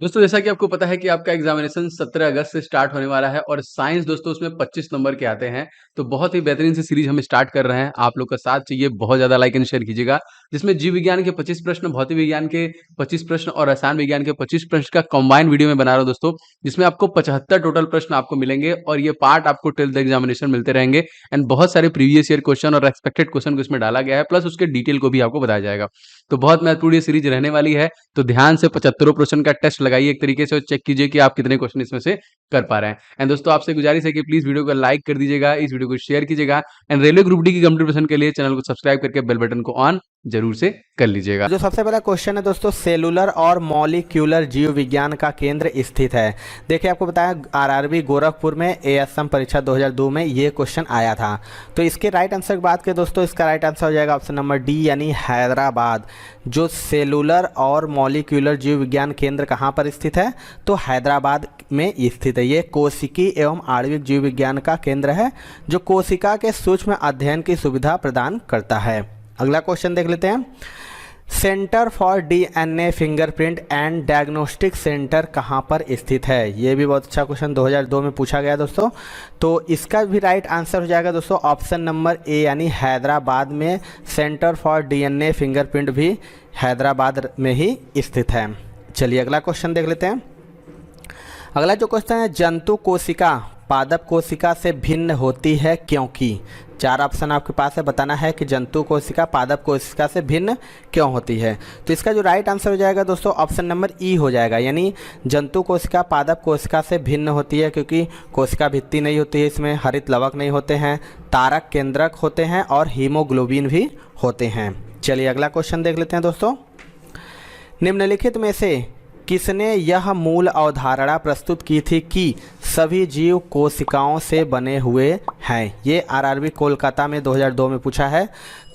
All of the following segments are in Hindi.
दोस्तों जैसा कि आपको पता है कि आपका एग्जामिनेशन 17 अगस्त से स्टार्ट होने वाला है और साइंस दोस्तों उसमें 25 नंबर के आते हैं। तो बहुत ही बेहतरीन सी सीरीज हम स्टार्ट कर रहे हैं। आप लोग का साथ चाहिए, बहुत ज़्यादा लाइक एंड शेयर कीजिएगा। जिसमें जीव विज्ञान के 25 प्रश्न, भौतिक विज्ञान के 25 प्रश्न और रसायन विज्ञान के 25 प्रश्न का कंबाइंड वीडियो में बना रहा हूँ दोस्तों। जिसमें आपको 75 टोटल प्रश्न आपको मिलेंगे और ये पार्ट आपको टिल द एग्जामिनेशन मिलते रहेंगे। एंड बहुत सारे प्रीवियस ईयर क्वेश्चन और एक्सपेक्टेड क्वेश्चन को इसमें डाला गया है, प्लस उसके डिटेल को भी आपको बताया जाएगा। तो बहुत महत्वपूर्ण ये सीरीज रहने वाली है। तो ध्यान से 75 क्वेश्चन का टेस्ट लगाइए एक तरीके से और चेक कीजिए कि आप कितने क्वेश्चन इसमें से कर पा रहे हैं। एंड दोस्तों आपसे गुजारिश है कि प्लीज वीडियो को लाइक कर दीजिएगा, इस वीडियो को शेयर कीजिएगा एंड रेलवे ग्रुप डी की कंप्लीट के लिए चैनल को सब्सक्राइब करके बेल बटन को ऑन जरूर से कर लीजिएगा। जो सबसे पहला क्वेश्चन है दोस्तों, सेलुलर और मॉलिक्यूलर जीव विज्ञान का केंद्र स्थित है। देखिए आपको बताया आरआरबी गोरखपुर में एएसएम परीक्षा 2002 में ये क्वेश्चन आया था। तो इसके राइट आंसर की बात करें दोस्तों, इसका राइट आंसर हो जाएगा ऑप्शन नंबर डी यानी हैदराबाद। जो सेलुलर और मॉलिक्यूलर जीव विज्ञान केंद्र कहाँ पर स्थित है, तो हैदराबाद में स्थित है। ये कोशिकी एवं आणविक जीव विज्ञान का केंद्र है जो कोशिका के सूक्ष्म अध्ययन की सुविधा प्रदान करता है। अगला क्वेश्चन देख लेते हैं, centre for DNA fingerprint and diagnostic centre कहाँ पर स्थित है। ये भी बहुत अच्छा क्वेश्चन 2002 में पूछा गया दोस्तों। तो इसका भी राइट आंसर हो जाएगा दोस्तों ऑप्शन नंबर ए यानी हैदराबाद में। सेंटर फॉर डीएनए फिंगरप्रिंट भी हैदराबाद में ही स्थित है। चलिए अगला क्वेश्चन देख लेते हैं। अगला जो क्वेश्चन है, जंतु कोशिका पादप कोशिका से भिन्न होती है क्योंकि। चार ऑप्शन आपके पास है, बताना है कि जंतु कोशिका पादप कोशिका से भिन्न क्यों होती है। तो इसका जो राइट आंसर हो जाएगा दोस्तों ऑप्शन नंबर ई हो जाएगा, यानी जंतु कोशिका पादप कोशिका से भिन्न होती है क्योंकि कोशिका भित्ति नहीं होती है, इसमें हरित लवक नहीं होते हैं, तारक केंद्रक होते हैं और हीमोग्लोबिन भी होते हैं। चलिए अगला क्वेश्चन देख लेते हैं दोस्तों, निम्नलिखित में से किसने यह मूल अवधारणा प्रस्तुत की थी कि सभी जीव कोशिकाओं से बने हुए हैं। ये आरआरबी कोलकाता में 2002 में पूछा है।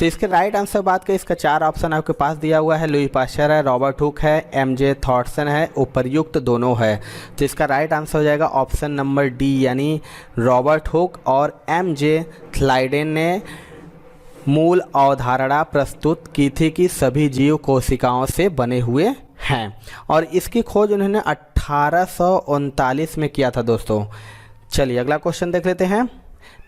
तो इसके राइट आंसर बात करें, इसका चार ऑप्शन आपके पास दिया हुआ है, लुई पाश्चर है, रॉबर्ट हुक है, एमजे थॉटसन है, उपर्युक्त दोनों है। तो इसका राइट आंसर हो जाएगा ऑप्शन नंबर डी यानी रॉबर्ट हुक और एमजे थ्लाइडेन ने मूल अवधारणा प्रस्तुत की थी कि सभी जीव कोशिकाओं से बने हुए हैं और इसकी खोज उन्होंने 1839 में किया था दोस्तों। चलिए अगला क्वेश्चन देख लेते हैं,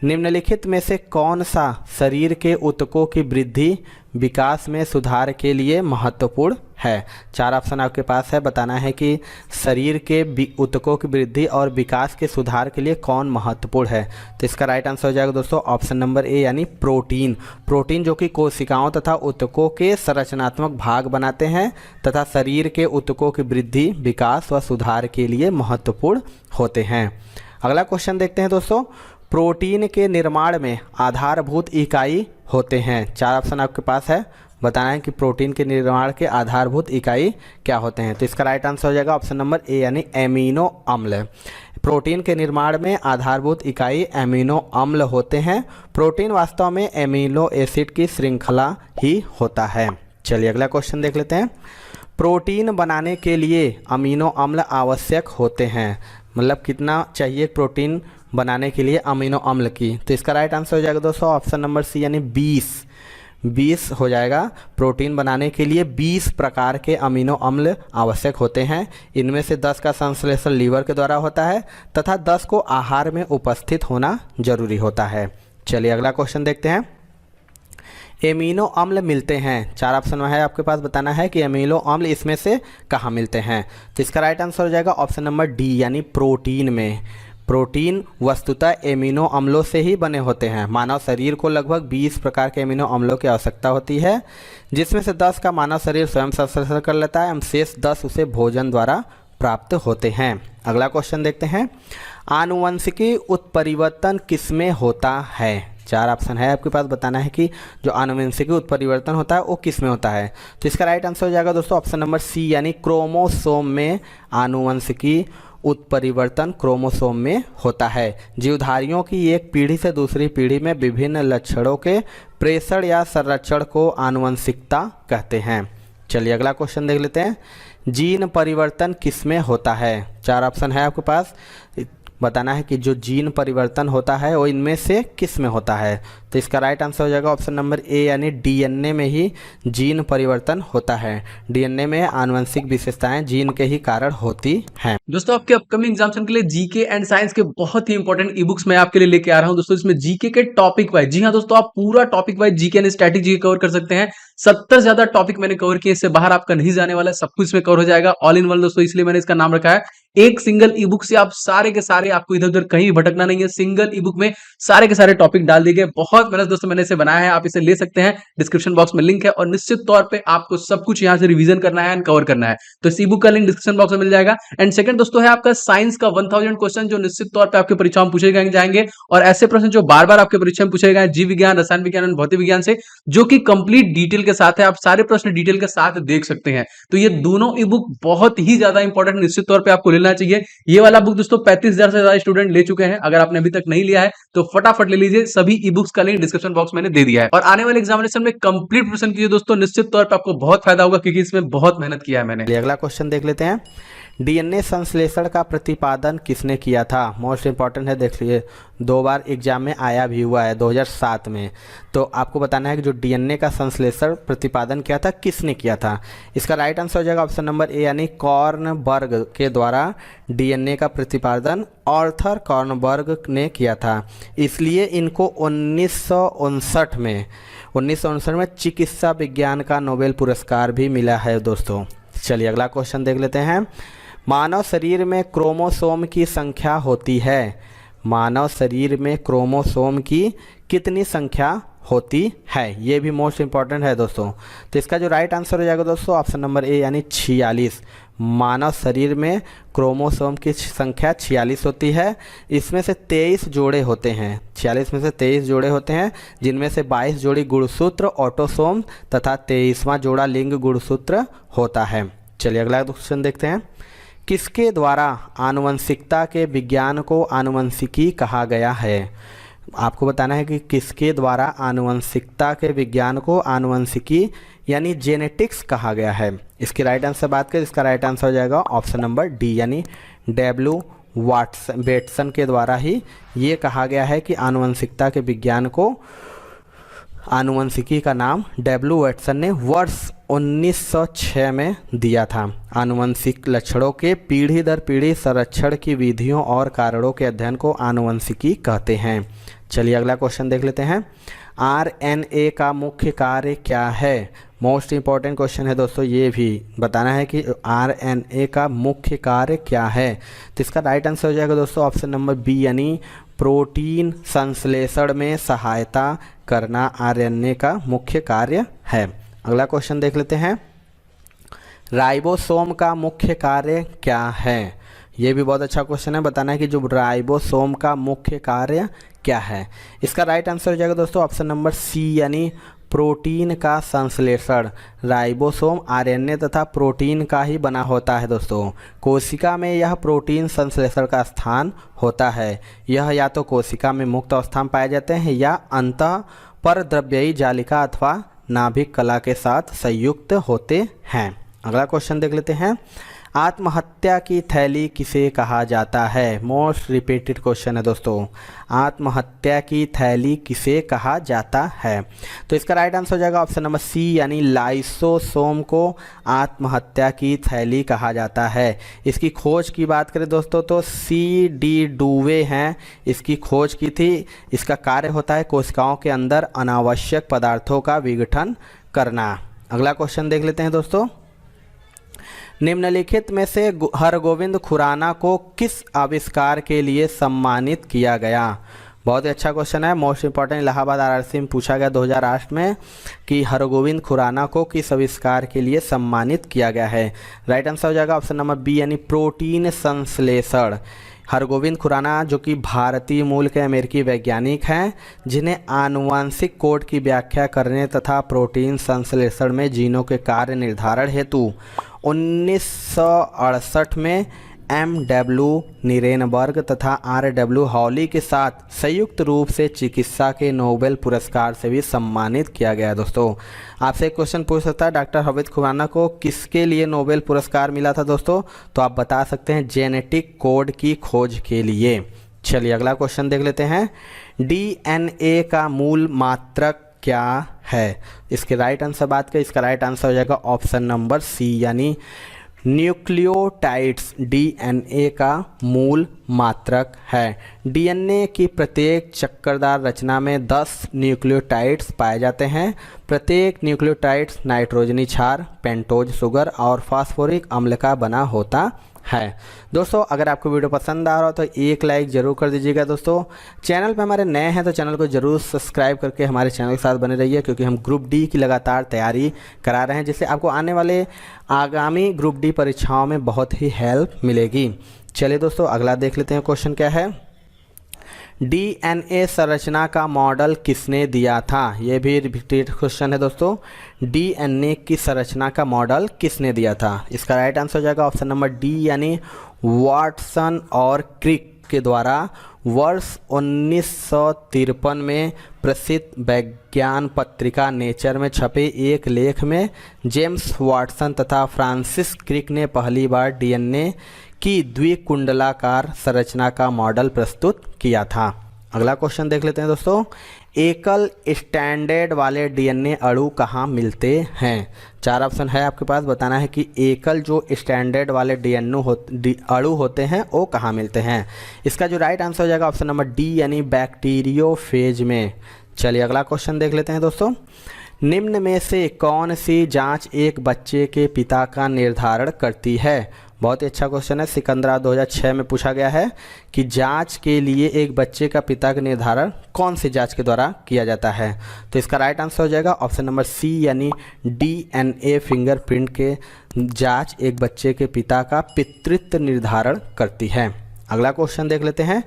निम्नलिखित में से कौन सा शरीर के ऊतकों की वृद्धि विकास में सुधार के लिए महत्वपूर्ण है। चार ऑप्शन आपके पास है, बताना है कि शरीर के ऊतकों की वृद्धि और विकास के सुधार के लिए कौन महत्वपूर्ण है। तो इसका राइट आंसर हो जाएगा दोस्तों ऑप्शन नंबर ए यानी प्रोटीन। प्रोटीन जो कि कोशिकाओं तथा ऊतकों के संरचनात्मक भाग बनाते हैं तथा शरीर के ऊतकों की वृद्धि विकास व सुधार के लिए महत्वपूर्ण होते हैं। अगला क्वेश्चन देखते हैं दोस्तों, प्रोटीन के निर्माण में आधारभूत इकाई होते हैं। चार ऑप्शन आपके पास है, बताना है कि प्रोटीन के निर्माण के आधारभूत इकाई क्या होते हैं। तो इसका राइट आंसर हो जाएगा ऑप्शन नंबर ए यानी एमिनो अम्ल। प्रोटीन के निर्माण में आधारभूत इकाई एमिनो अम्ल होते हैं। प्रोटीन वास्तव में एमिनो एसिड की श्रृंखला ही होता है। चलिए अगला क्वेश्चन देख लेते हैं, प्रोटीन बनाने के लिए अमीनो अम्ल आवश्यक होते हैं, मतलब कितना चाहिए प्रोटीन बनाने के लिए अमीनो अम्ल की। तो इसका राइट आंसर हो जाएगा दोस्तों ऑप्शन नंबर सी यानी 20 हो जाएगा। प्रोटीन बनाने के लिए 20 प्रकार के अमीनो अम्ल आवश्यक होते हैं। इनमें से 10 का संश्लेषण लीवर के द्वारा होता है तथा 10 को आहार में उपस्थित होना जरूरी होता है। चलिए अगला क्वेश्चन देखते हैं, एमिनो अम्ल मिलते हैं। चार ऑप्शन में है आपके पास, बताना है कि एमिनो अम्ल इसमें से कहाँ मिलते हैं। तो इसका राइट आंसर हो जाएगा ऑप्शन नंबर डी यानी प्रोटीन में। प्रोटीन वस्तुतः एमिनो अम्लों से ही बने होते हैं। मानव शरीर को लगभग 20 प्रकार के एमिनो अम्लों की आवश्यकता होती है, जिसमें से 10 का मानव शरीर स्वयं संश्लेषण कर लेता है, शेष 10 उसे भोजन द्वारा प्राप्त होते हैं। अगला क्वेश्चन देखते हैं, आनुवंशिकी उत्परिवर्तन किसमें होता है। चार ऑप्शन है आपके पास, बताना है कि जो आनुवंशिकी उत्परिवर्तन होता है वो किस में होता है। तो इसका राइट आंसर हो जाएगा दोस्तों ऑप्शन नंबर सी यानी क्रोमोसोम में आनुवंशिकी उत्परिवर्तन क्रोमोसोम में होता है। जीवधारियों की एक पीढ़ी से दूसरी पीढ़ी में विभिन्न लक्षणों के प्रेषण या संरक्षण को आनुवंशिकता कहते हैं। चलिए अगला क्वेश्चन देख लेते हैं, जीन परिवर्तन किसमें होता है। चार ऑप्शन है आपके पास, बताना है कि जो जीन परिवर्तन होता है वो इनमें से किस में होता है। तो इसका राइट आंसर हो जाएगा ऑप्शन नंबर ए यानी डीएनए में ही जीन परिवर्तन होता है। डीएनए में आनुवंशिक विशेषताएं जीन के ही कारण होती हैं। दोस्तों आपके अपकमिंग एग्जाम्स के लिए जीके एंड साइंस के बहुत ही इंपॉर्टेंट ई बुक्स मैं आपके लिए लेके आ रहा हूं दोस्तों। इसमें जीके के टॉपिक वाइज, जी हाँ दोस्तों, आप पूरा topic wise GK and static GK cover कर सकते हैं। 70 ज्यादा टॉपिक मैंने कवर किए, इससे बाहर आपका नहीं जाने वाला है, सब कुछ इसमें कवर हो जाएगा ऑल इन वन दोस्तों, इसलिए मैंने इसका नाम रखा है। एक सिंगल ई बुक से आप सारे के सारे, आपको इधर उधर कहीं भी भटकना नहीं है, सिंगल ई बुक में सारे के सारे टॉपिक डाल दिए गए। बहुत मेहनत दोस्तों मैंने इसे बनाया है, आप इसे ले सकते हैं, डिस्क्रिप्शन बॉक्स में लिंक है और निश्चित तौर पे आपको सब कुछ यहां से रिवीजन करना है एंड कवर करना है। तो इस ई बुक का लिंक डिस्क्रिप्शन बॉक्स में मिल जाएगा। एंड सेकंड दोस्तों है आपका साइंस का 1000 क्वेश्चन, जो निश्चित तौर पे आपके परीक्षा में पूछे जाएंगे और ऐसे प्रश्न जो बार बार आपके परीक्षा में पूछे गए जीव विज्ञान, रसायन विज्ञान और भौतिक विज्ञान से, जो कि कंप्लीट डिटेल के साथ है, आप सारे प्रश्न डिटेल के साथ देख सकते हैं। तो ये दोनों ई बुक बहुत ही ज्यादा इंपॉर्टेंट, निश्चित तौर पे आपको लेना चाहिए। ये वाला बुक दोस्तों 35,000 से ज्यादा स्टूडेंट ले चुके हैं, अगर आपने अभी तक नहीं लिया है तो फटाफट ले लीजिए। सभी ई बुक्स का लिंक डिस्क्रिप्शन बॉक्स मैंने दे दिया है और आने वाले एग्जामिनेशन में कंप्लीट प्रिपरेशन कीजिए दोस्तों, निश्चित तौर पर आपको बहुत फायदा होगा क्योंकि इसमें बहुत मेहनत किया है मैंने। अगला क्वेश्चन देख लेते हैं। डीएनए संश्लेषण का प्रतिपादन किसने किया था? मोस्ट इंपॉर्टेंट है, देख लीजिए, 2 बार एग्जाम में आया भी हुआ है 2007 में। तो आपको बताना है कि जो डीएनए का संश्लेषण प्रतिपादन किया था किसने किया था। इसका राइट आंसर हो जाएगा ऑप्शन नंबर ए यानी कॉर्नबर्ग के द्वारा डीएनए का प्रतिपादन आर्थर कॉर्नबर्ग ने किया था। इसलिए इनको 1959 में चिकित्सा विज्ञान का नोबेल पुरस्कार भी मिला है दोस्तों। चलिए अगला क्वेश्चन देख लेते हैं। मानव शरीर में क्रोमोसोम की संख्या होती है। मानव शरीर में क्रोमोसोम की कितनी संख्या होती है? ये भी मोस्ट इंपॉर्टेंट है दोस्तों। तो इसका जो राइट आंसर हो जाएगा दोस्तों ऑप्शन नंबर ए यानी 46। मानव शरीर में क्रोमोसोम की संख्या 46 होती है। इसमें से 23 जोड़े होते हैं, 46 में से 23 जोड़े होते हैं, जिनमें से 22 जोड़ी गुणसूत्र ऑटोसोम तथा 23वां जोड़ा लिंग गुणसूत्र होता है। चलिए अगला क्वेश्चन देखते हैं। किसके द्वारा आनुवंशिकता के विज्ञान को आनुवंशिकी कहा गया है? आपको बताना है कि किसके द्वारा आनुवंशिकता के विज्ञान को आनुवंशिकी यानी जेनेटिक्स कहा गया है। इसकी राइट आंसर बात करें, इसका राइट आंसर हो जाएगा ऑप्शन नंबर डी यानी डब्ल्यू वाटसन के द्वारा ही ये कहा गया है कि आनुवंशिकता के विज्ञान को आनुवंशिकी का नाम डब्ल्यू वाटसन ने वर्ष 1906 में दिया था। आनुवंशिक लक्षणों के पीढ़ी दर पीढ़ी संरक्षण की विधियों और कारणों के अध्ययन को आनुवंशिकी कहते हैं। चलिए अगला क्वेश्चन देख लेते हैं। आरएनए का मुख्य कार्य क्या है? मोस्ट इंपॉर्टेंट क्वेश्चन है दोस्तों, ये भी बताना है कि आरएनए का मुख्य कार्य क्या है। तो इसका राइट आंसर हो जाएगा दोस्तों ऑप्शन नंबर बी यानी प्रोटीन संश्लेषण में सहायता करना आरएनए का मुख्य कार्य है। अगला क्वेश्चन देख लेते हैं। राइबोसोम का मुख्य कार्य क्या है? ये भी बहुत अच्छा क्वेश्चन है, बताना है कि जो राइबोसोम का मुख्य कार्य क्या है। इसका राइट आंसर हो जाएगा दोस्तों ऑप्शन नंबर सी यानी प्रोटीन का संश्लेषण। राइबोसोम आरएनए तथा प्रोटीन का ही बना होता है दोस्तों। कोशिका में यह प्रोटीन संश्लेषण का स्थान होता है। यह या तो कोशिका में मुक्त अवस्था में पाए जाते हैं या अंतः परद्रव्यी जालिका अथवा नाभिक कला के साथ संयुक्त होते हैं। अगला क्वेश्चन देख लेते हैं। आत्महत्या की थैली किसे कहा जाता है? मोस्ट रिपीटेड क्वेश्चन है दोस्तों। आत्महत्या की थैली किसे कहा जाता है? तो इसका राइट आंसर हो जाएगा ऑप्शन नंबर सी यानी लाइसोसोम को आत्महत्या की थैली कहा जाता है। इसकी खोज की बात करें दोस्तों तो सी डी डुवे हैं इसकी खोज की थी। इसका कार्य होता है कोशिकाओं के अंदर अनावश्यक पदार्थों का विघटन करना। अगला क्वेश्चन देख लेते हैं दोस्तों। निम्नलिखित में से हरगोविंद खुराना को किस आविष्कार के लिए सम्मानित किया गया? बहुत ही अच्छा क्वेश्चन है, मोस्ट इंपॉर्टेंट। इलाहाबाद आरआरसी में पूछा गया 2008 में कि हरगोविंद खुराना को किस आविष्कार के लिए सम्मानित किया गया है। राइट आंसर हो जाएगा ऑप्शन नंबर बी यानी प्रोटीन संश्लेषण। हरगोविंद खुराना जो कि भारतीय मूल के अमेरिकी वैज्ञानिक हैं, जिन्हें आनुवांशिक कोड की व्याख्या करने तथा प्रोटीन संश्लेषण में जीनों के कार्य निर्धारण हेतु 1968 में MW निरेनबर्ग तथा RW हॉली के साथ संयुक्त रूप से चिकित्सा के नोबेल पुरस्कार से भी सम्मानित किया गया है। दोस्तों आपसे एक क्वेश्चन पूछ सकता है, डॉक्टर हफीज खुराना को किसके लिए नोबेल पुरस्कार मिला था दोस्तों? तो आप बता सकते हैं जेनेटिक कोड की खोज के लिए। चलिए अगला क्वेश्चन देख लेते हैं। DNA का मूल मात्रक क्या है? इसके राइट आंसर बात करें, इसका राइट आंसर हो जाएगा ऑप्शन नंबर सी यानी न्यूक्लियोटाइड्स DNA का मूल मात्रक है। DNA की प्रत्येक चक्करदार रचना में 10 न्यूक्लियोटाइड्स पाए जाते हैं। प्रत्येक न्यूक्लियोटाइड्स नाइट्रोजनी क्षार, पेंटोज शुगर और फास्फोरिक अम्ल का बना होता है। दोस्तों अगर आपको वीडियो पसंद आ रहा हो तो एक लाइक ज़रूर कर दीजिएगा। दोस्तों चैनल पे हमारे नए हैं तो चैनल को ज़रूर सब्सक्राइब करके हमारे चैनल के साथ बने रहिए, क्योंकि हम ग्रुप डी की लगातार तैयारी करा रहे हैं, जिससे आपको आने वाले आगामी ग्रुप डी परीक्षाओं में बहुत ही हेल्प मिलेगी। चलिए दोस्तों अगला देख लेते हैं क्वेश्चन क्या है। DNA संरचना का मॉडल किसने दिया था? ये भी रिपीटेड क्वेश्चन है दोस्तों। DNA की संरचना का मॉडल किसने दिया था? इसका राइट आंसर हो जाएगा ऑप्शन नंबर डी यानी वाटसन और क्रिक के द्वारा वर्ष 1953 में प्रसिद्ध विज्ञान पत्रिका नेचर में छपे एक लेख में जेम्स वाटसन तथा फ्रांसिस क्रिक ने पहली बार DNA की द्विकुंडलाकार संरचना का मॉडल प्रस्तुत किया था। अगला क्वेश्चन देख लेते हैं दोस्तों। एकल स्टैंडर्ड वाले DNA अणु कहाँ मिलते हैं? 4 ऑप्शन है आपके पास, बताना है कि एकल जो स्टैंडर्ड वाले अणु होते हैं वो कहाँ मिलते हैं। इसका जो राइट आंसर हो जाएगा ऑप्शन नंबर डी यानी बैक्टीरियोफेज में। चलिए अगला क्वेश्चन देख लेते हैं दोस्तों। निम्न में से कौन सी जांच एक बच्चे के पिता का निर्धारण करती है? बहुत ही अच्छा क्वेश्चन है, सिकंदरा 2006 में पूछा गया है कि जांच के लिए एक बच्चे का पिता का निर्धारण कौन सी जांच के द्वारा किया जाता है? तो इसका राइट आंसर हो जाएगा ऑप्शन नंबर सी यानी DNA फिंगरप्रिंट के जांच एक बच्चे के पिता का पितृत्व निर्धारण करती है। अगला क्वेश्चन देख लेते हैं।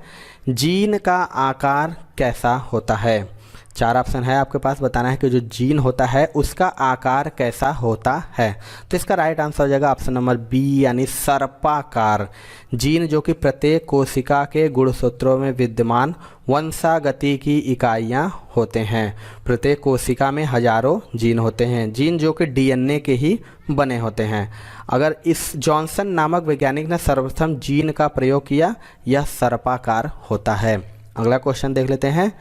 जीन का आकार कैसा होता है? 4 ऑप्शन है आपके पास, बताना है कि जो जीन होता है उसका आकार कैसा होता है। तो इसका राइट आंसर हो जाएगा ऑप्शन नंबर बी यानी सर्पाकार। जीन जो कि प्रत्येक कोशिका के गुणसूत्रों में विद्यमान वंशागति की इकाइयां होते हैं। प्रत्येक कोशिका में हजारों जीन होते हैं, जीन जो कि DNA के ही बने होते हैं। अगर इस जॉनसन नामक वैज्ञानिक ने सर्वप्रथम जीन का प्रयोग किया, यह सर्पाकार होता है। अगला क्वेश्चन देख लेते हैं।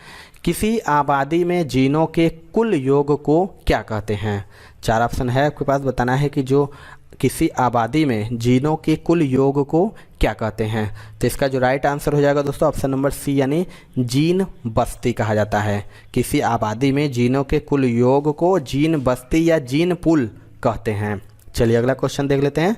किसी आबादी में जीनों के कुल योग को क्या कहते हैं? 4 ऑप्शन है आपके पास, बताना है कि जो किसी आबादी में जीनों के कुल योग को क्या कहते हैं। तो इसका जो राइट आंसर हो जाएगा दोस्तों ऑप्शन नंबर सी यानी जीन बस्ती कहा जाता है। किसी आबादी में जीनों के कुल योग को जीन बस्ती या जीन पूल कहते हैं। चलिए अगला क्वेश्चन देख लेते हैं।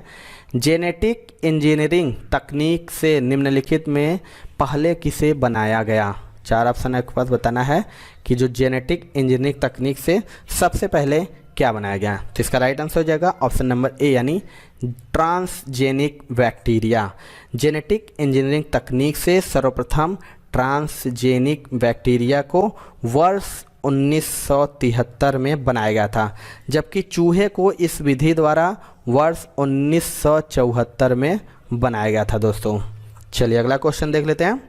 जेनेटिक इंजीनियरिंग तकनीक से निम्नलिखित में पहले किसे बनाया गया? 4 ऑप्शन आपके पास, बताना है कि जो जेनेटिक इंजीनियरिंग तकनीक से सबसे पहले क्या बनाया गया। तो इसका राइट आंसर हो जाएगा ऑप्शन नंबर ए यानी ट्रांसजेनिक बैक्टीरिया। जेनेटिक इंजीनियरिंग तकनीक से सर्वप्रथम ट्रांसजेनिक बैक्टीरिया को वर्ष 1973 में बनाया गया था, जबकि चूहे को इस विधि द्वारा वर्ष 1974 में बनाया गया था दोस्तों। चलिए अगला क्वेश्चन देख लेते हैं।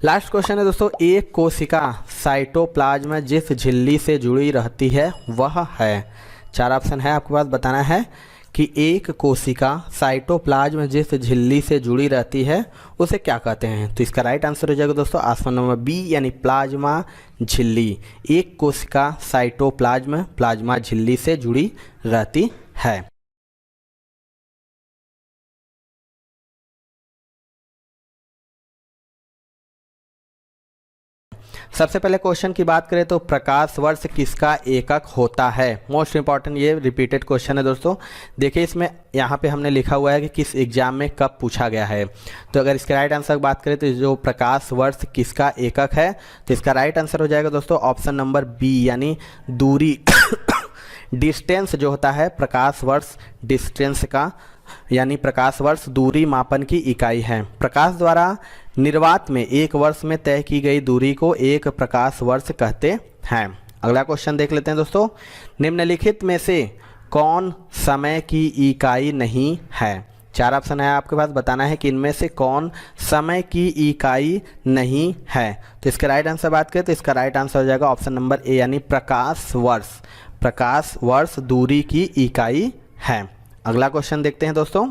लास्ट क्वेश्चन है दोस्तों। एक कोशिका साइटोप्लाज्म जिस झिल्ली से जुड़ी रहती है वह है? 4 ऑप्शन है आपके पास, बताना है कि एक कोशिका साइटोप्लाज्म जिस झिल्ली से जुड़ी रहती है उसे क्या कहते हैं। तो इसका राइट आंसर हो जाएगा दोस्तों ऑप्शन नंबर बी यानी प्लाज्मा झिल्ली। एक कोशिका साइटोप्लाज्म प्लाज्मा झिल्ली से जुड़ी रहती है। सबसे पहले क्वेश्चन की बात करें तो प्रकाश वर्ष किसका एकक होता है? मोस्ट इंपॉर्टेंट ये रिपीटेड क्वेश्चन है दोस्तों। देखिए इसमें यहाँ पे हमने लिखा हुआ है कि किस एग्जाम में कब पूछा गया है। तो अगर इसके राइट आंसर की बात करें तो जो प्रकाश वर्ष किसका एकक है, तो इसका राइट आंसर हो जाएगा दोस्तों ऑप्शन नंबर बी यानी दूरी डिस्टेंस जो होता है प्रकाश वर्ष डिस्टेंस का यानी प्रकाश वर्ष दूरी मापन की इकाई है। प्रकाश द्वारा निर्वात में एक वर्ष में तय की गई दूरी को एक प्रकाश वर्ष कहते हैं। अगला क्वेश्चन देख लेते हैं दोस्तों। निम्नलिखित में से कौन समय की इकाई नहीं है? चार ऑप्शन है आपके पास, बताना है कि इनमें से कौन समय की इकाई नहीं है। तो इसका राइट आंसर बात करें तो इसका राइट आंसर हो जाएगा ऑप्शन नंबर ए यानी प्रकाश वर्ष। प्रकाश वर्ष दूरी की इकाई है। अगला क्वेश्चन देखते हैं दोस्तों।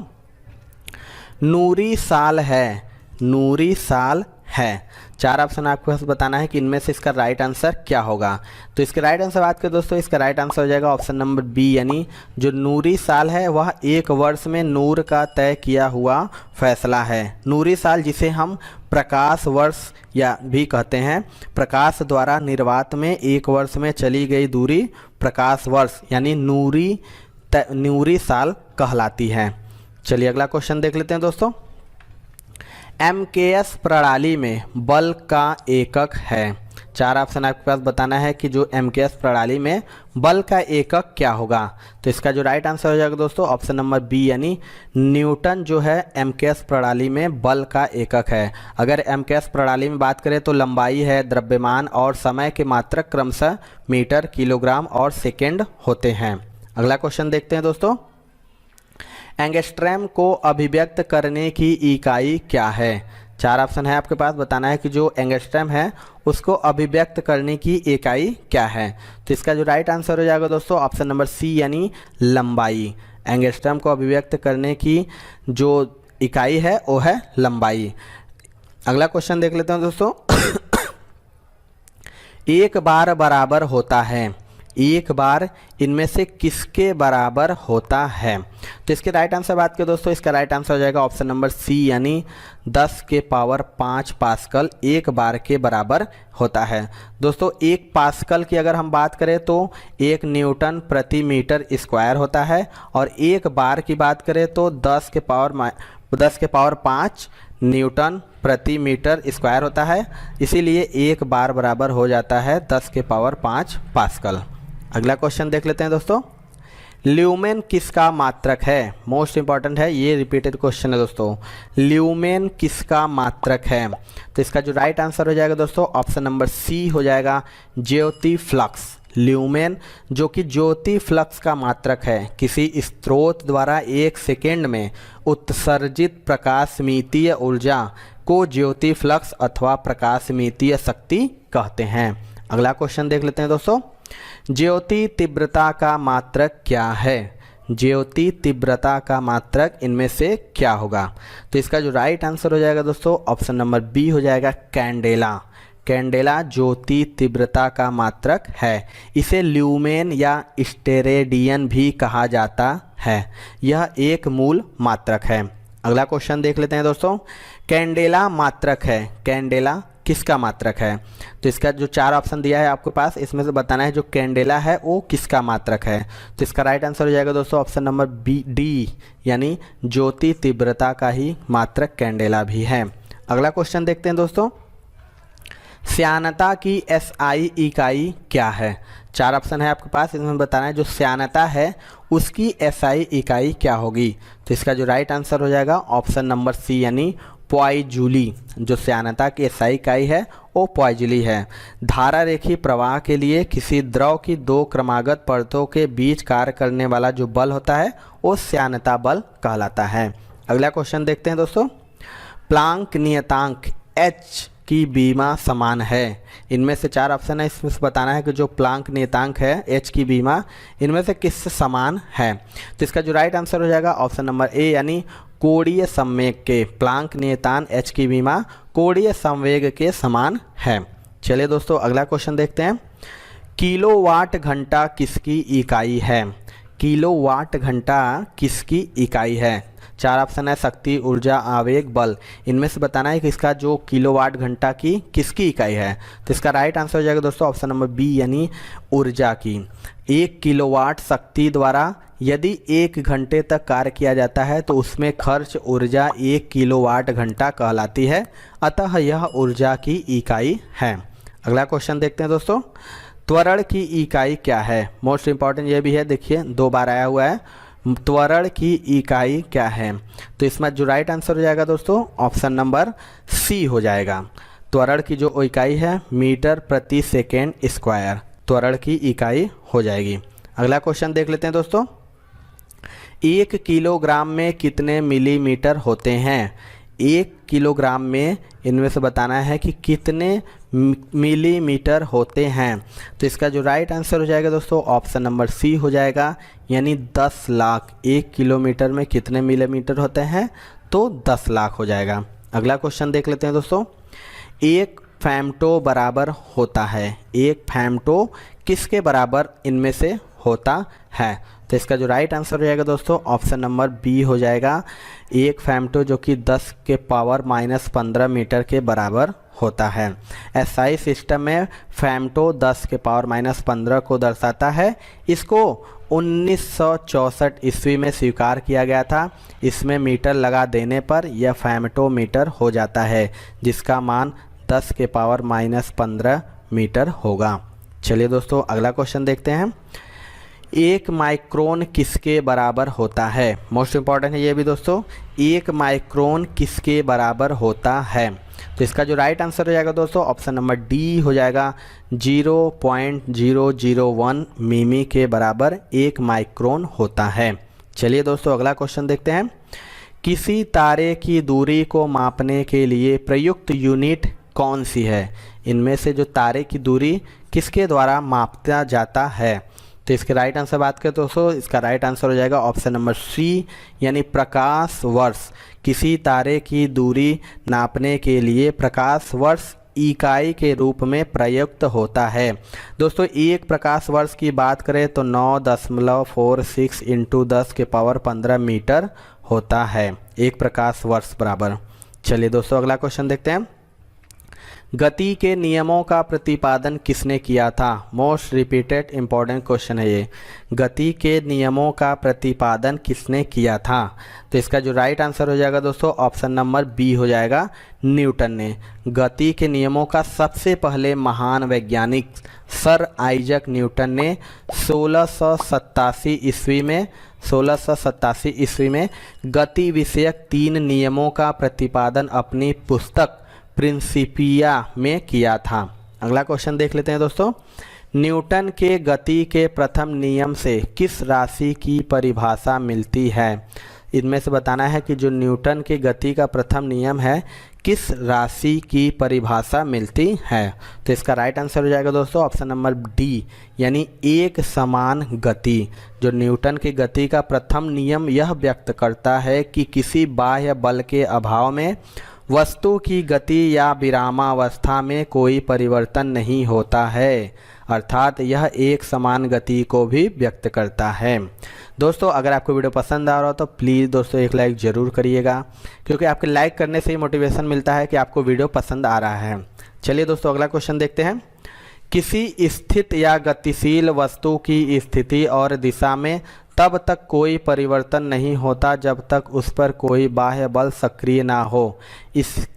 नूरी साल है, नूरी साल है। चार ऑप्शन आपके पास, बताना है कि इनमें से इसका राइट आंसर क्या होगा। तो इसके राइट आंसर बात करें दोस्तों, इसका राइट आंसर हो जाएगा ऑप्शन नंबर बी यानी जो नूरी साल है वह एक वर्ष में नूर का तय किया हुआ फैसला है। नूरी साल जिसे हम प्रकाश वर्ष या भी कहते हैं, प्रकाश द्वारा निर्वात में एक वर्ष में चली गई दूरी प्रकाश वर्ष यानी नूरी साल कहलाती है। चलिए अगला क्वेश्चन देख लेते हैं दोस्तों। एमकेएस प्रणाली में बल का एकक है। चार ऑप्शन आपके पास, बताना है कि जो एमकेएस प्रणाली में बल का एकक क्या होगा। तो इसका जो राइट आंसर हो जाएगा दोस्तों ऑप्शन नंबर बी यानी न्यूटन जो है एमकेएस प्रणाली में बल का एकक है। अगर एमकेएस प्रणाली में बात करें तो लंबाई है, द्रव्यमान और समय के मात्रक क्रमशः मीटर, किलोग्राम और सेकेंड होते हैं। अगला क्वेश्चन देखते हैं दोस्तों। एंगस्ट्रॉम को अभिव्यक्त करने की इकाई क्या है। चार ऑप्शन है आपके पास, बताना है कि जो एंगस्ट्रॉम है उसको अभिव्यक्त करने की इकाई क्या है। तो इसका जो राइट आंसर हो जाएगा दोस्तों ऑप्शन नंबर सी यानी लंबाई। एंगस्ट्रॉम को अभिव्यक्त करने की जो इकाई है वो है लंबाई। अगला क्वेश्चन देख लेते हैं दोस्तों। एक बार बराबर होता है, एक बार इनमें से किसके बराबर होता है। तो इसके राइट आंसर बात करें दोस्तों, इसका राइट आंसर हो जाएगा ऑप्शन नंबर सी यानी 10 के पावर 5 पास्कल एक बार के बराबर होता है। दोस्तों एक पास्कल की अगर हम बात करें तो 1 न्यूटन प्रति मीटर स्क्वायर होता है और एक बार की बात करें तो 10 के पावर 5 न्यूटन प्रति मीटर स्क्वायर होता है। इसीलिए एक बार बराबर हो जाता है 10 के पावर 5 पास्कल। अगला क्वेश्चन देख लेते हैं दोस्तों। ल्यूमेन किसका मात्रक है। मोस्ट इंपॉर्टेंट है, ये रिपीटेड क्वेश्चन है दोस्तों। ल्यूमेन किसका मात्रक है। तो इसका जो राइट आंसर हो जाएगा दोस्तों ऑप्शन नंबर सी हो जाएगा ज्योति फ्लक्स। ल्यूमेन जो कि ज्योति फ्लक्स का मात्रक है। किसी स्रोत द्वारा एक सेकेंड में उत्सर्जित प्रकाशमितीय ऊर्जा को ज्योति फ्लक्स अथवा प्रकाशमितीय शक्ति कहते हैं। अगला क्वेश्चन देख लेते हैं दोस्तों। ज्योति तीव्रता का मात्रक क्या है। ज्योति तीव्रता का मात्रक इनमें से क्या होगा। तो इसका जो राइट आंसर हो जाएगा दोस्तों ऑप्शन नंबर बी हो जाएगा कैंडेला। कैंडेला ज्योति तीव्रता का मात्रक है। इसे ल्यूमेन या स्टेरेडियन भी कहा जाता है। यह एक मूल मात्रक है। अगला क्वेश्चन देख लेते हैं दोस्तों। कैंडेला मात्रक है, कैंडेला किसका मात्रक है। तो इसका जो चार ऑप्शन दिया है आपके पास, इसमें से बताना है जो कैंडेला है वो किसका मात्रक है। तो इसका राइट आंसर हो जाएगा दोस्तों ऑप्शन नंबर बी डी यानी ज्योति तीव्रता का ही मात्रक कैंडेला भी है। अगला क्वेश्चन देखते हैं दोस्तों। श्यानता की एसआई इकाई क्या है। चार ऑप्शन है आपके पास, इसमें बताना है जो श्यानता है उसकी एसआई इकाई क्या होगी। तो इसका जो राइट आंसर हो जाएगा ऑप्शन नंबर सी यानी पॉइजूली। जो श्यानता की एसआई इकाई है वो पॉइजूली है। धारा रेखी प्रवाह के लिए किसी द्रव की दो क्रमागत परतों के बीच कार्य करने वाला जो बल होता है वो श्यानता बल कहलाता है। अगला क्वेश्चन देखते हैं दोस्तों। प्लांक नियतांक H की बीमा समान है। इनमें से चार ऑप्शन है, इसमें से बताना है कि जो प्लांक नियतांक है H की बीमा इनमें से किससे समान है। तो इसका जो राइट आंसर हो जाएगा ऑप्शन नंबर ए यानी कोणीय संवेग के। प्लांक नियतांक H की बीमा कोणीय संवेग के समान है। चलिए दोस्तों अगला क्वेश्चन देखते हैं। किलोवाट घंटा किसकी इकाई है। किलोवाट घंटा किसकी इकाई है। चार ऑप्शन है शक्ति, ऊर्जा, आवेग, बल। इनमें से बताना है कि इसका जो किलोवाट घंटा की किसकी इकाई है। तो इसका राइट आंसर हो जाएगा दोस्तों ऑप्शन नंबर बी यानी ऊर्जा की। 1 किलोवाट शक्ति द्वारा यदि 1 घंटे तक कार्य किया जाता है तो उसमें खर्च ऊर्जा 1 किलोवाट घंटा कहलाती है। अतः यह ऊर्जा की इकाई है। अगला क्वेश्चन देखते हैं दोस्तों। त्वरण की इकाई क्या है। मोस्ट इंपॉर्टेंट ये भी है, देखिए 2 बार आया हुआ है। त्वरण की इकाई क्या है। तो इसमें जो राइट आंसर हो जाएगा दोस्तों ऑप्शन नंबर सी हो जाएगा। त्वरण की जो इकाई है मीटर प्रति सेकेंड स्क्वायर त्वरण की इकाई हो जाएगी। अगला क्वेश्चन देख लेते हैं दोस्तों। 1 किलोग्राम में कितने मिलीमीटर होते हैं? 1 किलोग्राम में इनमें से बताना है कि कितने मिलीमीटर होते हैं। तो इसका जो राइट आंसर हो जाएगा दोस्तों ऑप्शन नंबर सी हो जाएगा, यानी 10 लाख। 1 किलोमीटर में कितने मिलीमीटर होते हैं? तो 10 लाख हो जाएगा। अगला क्वेश्चन देख लेते हैं दोस्तों। एक फेमटो बराबर होता है, एक फेमटो किसके बराबर इनमें से होता है? तो इसका जो राइट आंसर हो जाएगा दोस्तों ऑप्शन नंबर बी हो जाएगा। एक फेमटो जो कि 10 के पावर -15 मीटर के बराबर होता है। एसआई सिस्टम में फेमटो 10 के पावर -15 को दर्शाता है। इसको 1964 ईस्वी में स्वीकार किया गया था। इसमें मीटर लगा देने पर यह फेमटोमीटर हो जाता है, जिसका मान 10 के पावर -15 मीटर होगा। चलिए दोस्तों अगला क्वेश्चन देखते हैं। 1 माइक्रोन किसके बराबर होता है? मोस्ट इम्पॉर्टेंट है ये भी दोस्तों। 1 माइक्रोन किसके बराबर होता है? तो इसका जो राइट आंसर हो जाएगा दोस्तों ऑप्शन नंबर डी हो जाएगा। 0.001 मिमी के बराबर 1 माइक्रोन होता है। चलिए दोस्तों अगला क्वेश्चन देखते हैं। किसी तारे की दूरी को मापने के लिए प्रयुक्त यूनिट कौन सी है? इनमें से जो तारे की दूरी किसके द्वारा मापा जाता है? तो इसके राइट आंसर बात करें तो दोस्तों इसका राइट आंसर हो जाएगा ऑप्शन नंबर सी, यानी प्रकाश वर्ष। किसी तारे की दूरी नापने के लिए प्रकाश वर्ष इकाई के रूप में प्रयुक्त होता है। दोस्तों एक प्रकाश वर्ष की बात करें तो 9.46 × 10 के पावर 15 मीटर होता है, एक प्रकाश वर्ष बराबर। चलिए दोस्तों अगला क्वेश्चन देखते हैं। गति के नियमों का प्रतिपादन किसने किया था? मोस्ट रिपीटेड इंपॉर्टेंट क्वेश्चन है ये। गति के नियमों का प्रतिपादन किसने किया था? तो इसका जो राइट आंसर हो जाएगा दोस्तों ऑप्शन नंबर बी हो जाएगा, न्यूटन ने। गति के नियमों का सबसे पहले महान वैज्ञानिक सर आइजक न्यूटन ने 1687 ईस्वी में गति विषयक 3 नियमों का प्रतिपादन अपनी पुस्तक प्रिंसिपिया में किया था। अगला क्वेश्चन देख लेते हैं दोस्तों। न्यूटन के गति के प्रथम नियम से किस राशि की परिभाषा मिलती है? इनमें से बताना है कि जो न्यूटन के गति का प्रथम नियम है किस राशि की परिभाषा मिलती है। तो इसका राइट आंसर हो जाएगा दोस्तों ऑप्शन नंबर डी, यानी एक समान गति। जो न्यूटन की गति का प्रथम नियम यह व्यक्त करता है कि किसी बाह्य बल के अभाव में वस्तु की गति या विरामावस्था में कोई परिवर्तन नहीं होता है, अर्थात यह एक समान गति को भी व्यक्त करता है। दोस्तों अगर आपको वीडियो पसंद आ रहा हो तो प्लीज़ दोस्तों एक लाइक ज़रूर करिएगा, क्योंकि आपके लाइक करने से ही मोटिवेशन मिलता है कि आपको वीडियो पसंद आ रहा है। चलिए दोस्तों अगला क्वेश्चन देखते हैं। किसी स्थित या गतिशील वस्तु की स्थिति और दिशा में तब तक कोई परिवर्तन नहीं होता जब तक उस पर कोई बाह्य बल सक्रिय ना हो।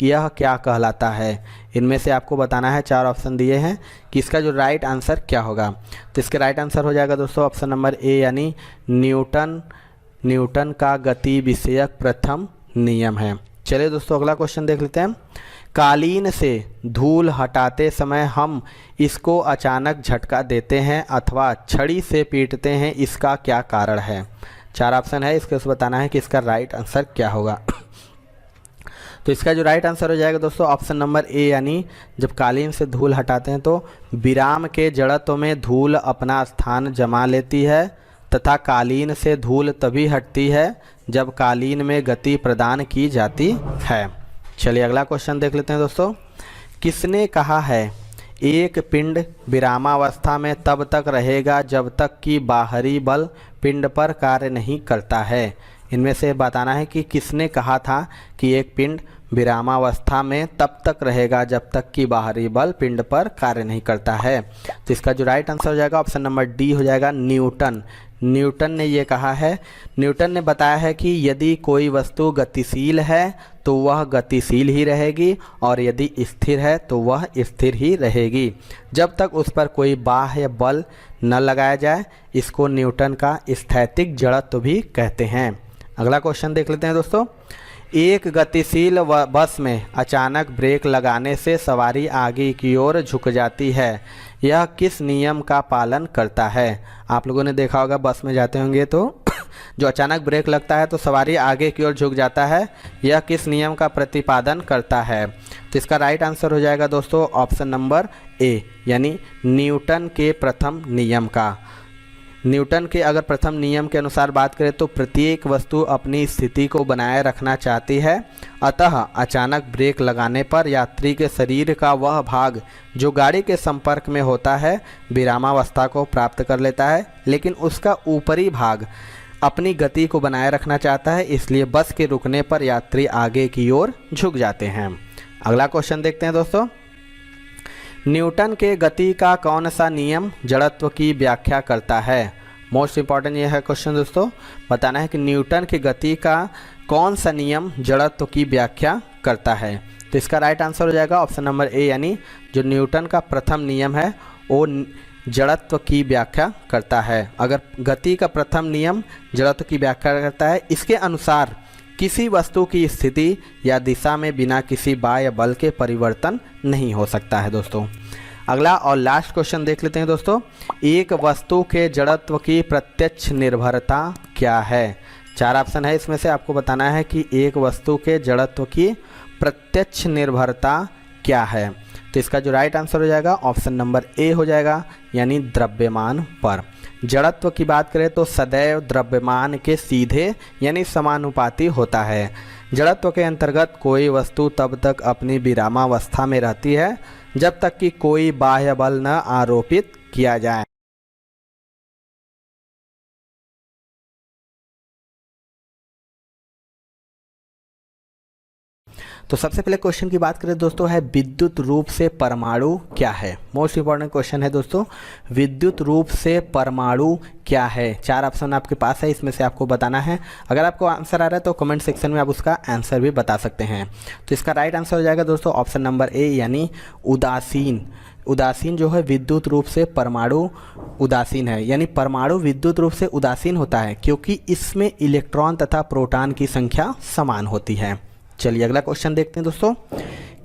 यह क्या कहलाता है? इनमें से आपको बताना है, 4 ऑप्शन दिए हैं कि इसका जो राइट आंसर क्या होगा। तो इसके राइट आंसर हो जाएगा दोस्तों ऑप्शन नंबर ए, यानी न्यूटन का गति विषयक प्रथम नियम है। चलिए दोस्तों अगला क्वेश्चन देख लेते हैं। कालीन से धूल हटाते समय हम इसको अचानक झटका देते हैं अथवा छड़ी से पीटते हैं, इसका क्या कारण है? 4 ऑप्शन है, इसके उस बताना है कि इसका राइट आंसर क्या होगा। तो इसका जो राइट आंसर हो जाएगा दोस्तों ऑप्शन नंबर ए, यानी जब कालीन से धूल हटाते हैं तो विराम के जड़त्व में धूल अपना स्थान जमा लेती है तथा कालीन से धूल तभी हटती है जब कालीन में गति प्रदान की जाती है। चलिए अगला क्वेश्चन देख लेते हैं दोस्तों। किसने कहा है एक पिंड विरामावस्था में तब तक रहेगा जब तक कि बाहरी बल पिंड पर कार्य नहीं करता है? इनमें से बताना है कि किसने कहा था कि एक पिंड विरामावस्था में तब तक रहेगा जब तक कि बाहरी बल पिंड पर कार्य नहीं करता है। तो इसका जो राइट आंसर हो जाएगा ऑप्शन नंबर डी हो जाएगा, न्यूटन। न्यूटन ने ये कहा है। न्यूटन ने बताया है कि यदि कोई वस्तु गतिशील है तो वह गतिशील ही रहेगी और यदि स्थिर है तो वह स्थिर ही रहेगी जब तक उस पर कोई बाह्य बल न लगाया जाए। इसको न्यूटन का स्थैतिक जड़त्व भी कहते हैं। अगला क्वेश्चन देख लेते हैं दोस्तों। एक गतिशील बस में अचानक ब्रेक लगाने से सवारी आगे की ओर झुक जाती है, यह किस नियम का पालन करता है? आप लोगों ने देखा होगा बस में जाते होंगे तो जो अचानक ब्रेक लगता है तो सवारी आगे की ओर झुक जाता है, यह किस नियम का प्रतिपादन करता है? तो इसका राइट आंसर हो जाएगा दोस्तों ऑप्शन नंबर ए, यानी न्यूटन के प्रथम नियम का। न्यूटन के अगर प्रथम नियम के अनुसार बात करें तो प्रत्येक वस्तु अपनी स्थिति को बनाए रखना चाहती है, अतः अचानक ब्रेक लगाने पर यात्री के शरीर का वह भाग जो गाड़ी के संपर्क में होता है विरामावस्था को प्राप्त कर लेता है, लेकिन उसका ऊपरी भाग अपनी गति को बनाए रखना चाहता है, इसलिए बस के रुकने पर यात्री आगे की ओर झुक जाते हैं। अगला क्वेश्चन देखते हैं दोस्तों। न्यूटन के गति का कौन सा नियम जड़त्व की व्याख्या करता है? मोस्ट इंपॉर्टेंट ये है क्वेश्चन दोस्तों, बताना है कि न्यूटन की गति का कौन सा नियम जड़त्व की व्याख्या करता है। तो इसका राइट आंसर हो जाएगा ऑप्शन नंबर ए, यानी जो न्यूटन का प्रथम नियम है वो जड़त्व की व्याख्या करता है। अगर गति का प्रथम नियम जड़त्व की व्याख्या करता है, इसके अनुसार किसी वस्तु की स्थिति या दिशा में बिना किसी बाह्य बल के परिवर्तन नहीं हो सकता है दोस्तों। अगला और लास्ट क्वेश्चन देख लेते हैं दोस्तों। एक वस्तु के जड़त्व की प्रत्यक्ष निर्भरता क्या है? 4 ऑप्शन है, इसमें से आपको बताना है कि एक वस्तु के जड़त्व की प्रत्यक्ष निर्भरता क्या है। तो इसका जो राइट आंसर हो जाएगा ऑप्शन नंबर ए हो जाएगा, यानी द्रव्यमान पर। जड़त्व की बात करें तो सदैव द्रव्यमान के सीधे यानी समानुपाती होता है। जड़त्व के अंतर्गत कोई वस्तु तब तक अपनी विरामावस्था में रहती है जब तक कि कोई बाह्य बल न आरोपित किया जाए। तो सबसे पहले क्वेश्चन की बात करें दोस्तों है विद्युत रूप से परमाणु क्या है? मोस्ट इंपॉर्टेंट क्वेश्चन है दोस्तों, विद्युत रूप से परमाणु क्या है? 4 ऑप्शन आपके पास है, इसमें से आपको बताना है। अगर आपको आंसर आ रहा है तो कमेंट सेक्शन में आप उसका आंसर भी बता सकते हैं। तो इसका राइट आंसर हो जाएगा दोस्तों ऑप्शन नंबर ए, यानी उदासीन। उदासीन जो है विद्युत रूप से परमाणु उदासीन है, यानी परमाणु विद्युत रूप से उदासीन होता है क्योंकि इसमें इलेक्ट्रॉन तथा प्रोटॉन की संख्या समान होती है। चलिए अगला क्वेश्चन देखते हैं दोस्तों।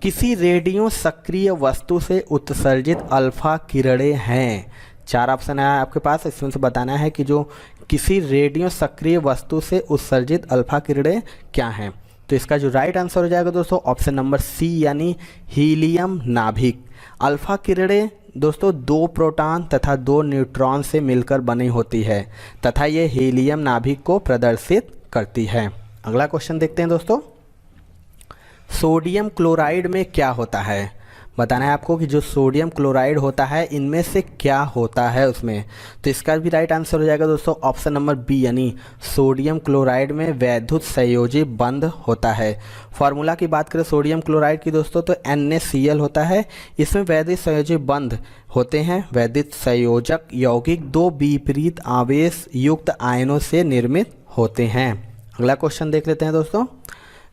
किसी रेडियो सक्रिय वस्तु से उत्सर्जित अल्फा किरणें हैं? 4 ऑप्शन है आपके पास, इसमें से बताना है कि जो किसी रेडियो सक्रिय वस्तु से उत्सर्जित अल्फा किरणें क्या हैं। तो इसका जो राइट आंसर हो जाएगा दोस्तों ऑप्शन नंबर सी, यानी हीलियम नाभिक। अल्फा किरणें दोस्तों 2 प्रोटॉन तथा 2 न्यूट्रॉन से मिलकर बनी होती है तथा ये हीलियम नाभिक को प्रदर्शित करती है। अगला क्वेश्चन देखते हैं दोस्तों। सोडियम क्लोराइड में क्या होता है? बताना है आपको कि जो सोडियम क्लोराइड होता है इनमें से क्या होता है उसमें। तो इसका भी राइट आंसर हो जाएगा दोस्तों ऑप्शन नंबर बी, यानी सोडियम क्लोराइड में वैद्युत संयोजी बंध होता है। फार्मूला की बात करें सोडियम क्लोराइड की दोस्तों तो NaCl होता है। इसमें वैद्युत संयोजी बंध होते हैं। वैद्युत संयोजक यौगिक 2 विपरीत आवेश युक्त आयनों से निर्मित होते हैं। अगला क्वेश्चन देख लेते हैं दोस्तों।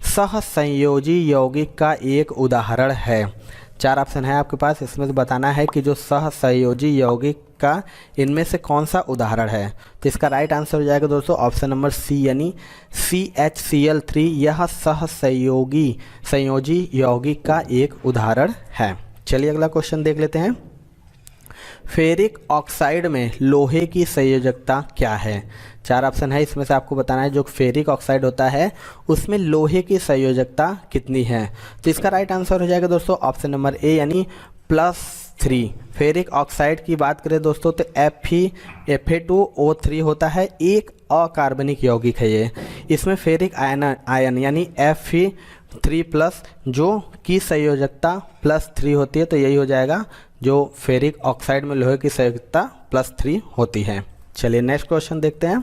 सहसंयोजी यौगिक का एक उदाहरण है। 4 ऑप्शन है आपके पास, इसमें से बताना है कि जो सहसंयोजी यौगिक का इनमें से कौन सा उदाहरण है। तो इसका राइट आंसर हो जाएगा दोस्तों ऑप्शन नंबर सी, यानी CHCl3। यह सहसंयोजी यौगिक का एक उदाहरण है। चलिए अगला क्वेश्चन देख लेते हैं। फेरिक ऑक्साइड में लोहे की संयोजकता क्या है? 4 ऑप्शन है, इसमें से आपको बताना है जो फेरिक ऑक्साइड होता है उसमें लोहे की संयोजकता कितनी है। तो इसका राइट आंसर हो जाएगा दोस्तों ऑप्शन नंबर ए, यानी +3। फेरिक ऑक्साइड की बात करें दोस्तों तो Fe2O3 होता है, एक अकार्बनिक यौगिक है ये। इसमें फेरिक आयन यानी Fe3+ जो की संयोजकता +3 होती है, तो यही हो जाएगा जो फेरिक ऑक्साइड में लोहे की संयोजकता +3 होती है। चलिए नेक्स्ट क्वेश्चन देखते हैं।